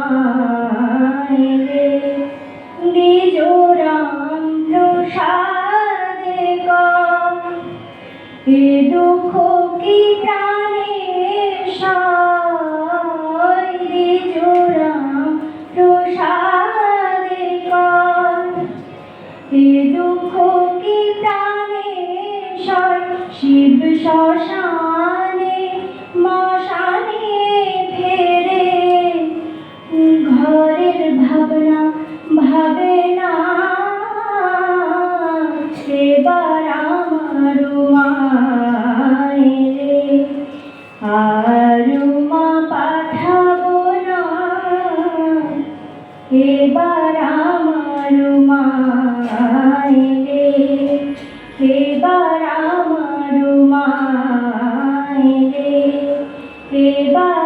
মায়েরে দিজোরাম প্রসাদে কম এ দুঃখ কি প্রাণে সয় দিজোরাম প্রসাদে কম এ দুঃখ কি প্রাণে সয় শিব শ্মশানে মশানে ফেরে ঘরের ভাবনা ভাবে না এবার আমার মায়েরে আর মা পাঠাবো না এবার আমার মায়েরে এবার আমার মায়েরে এবার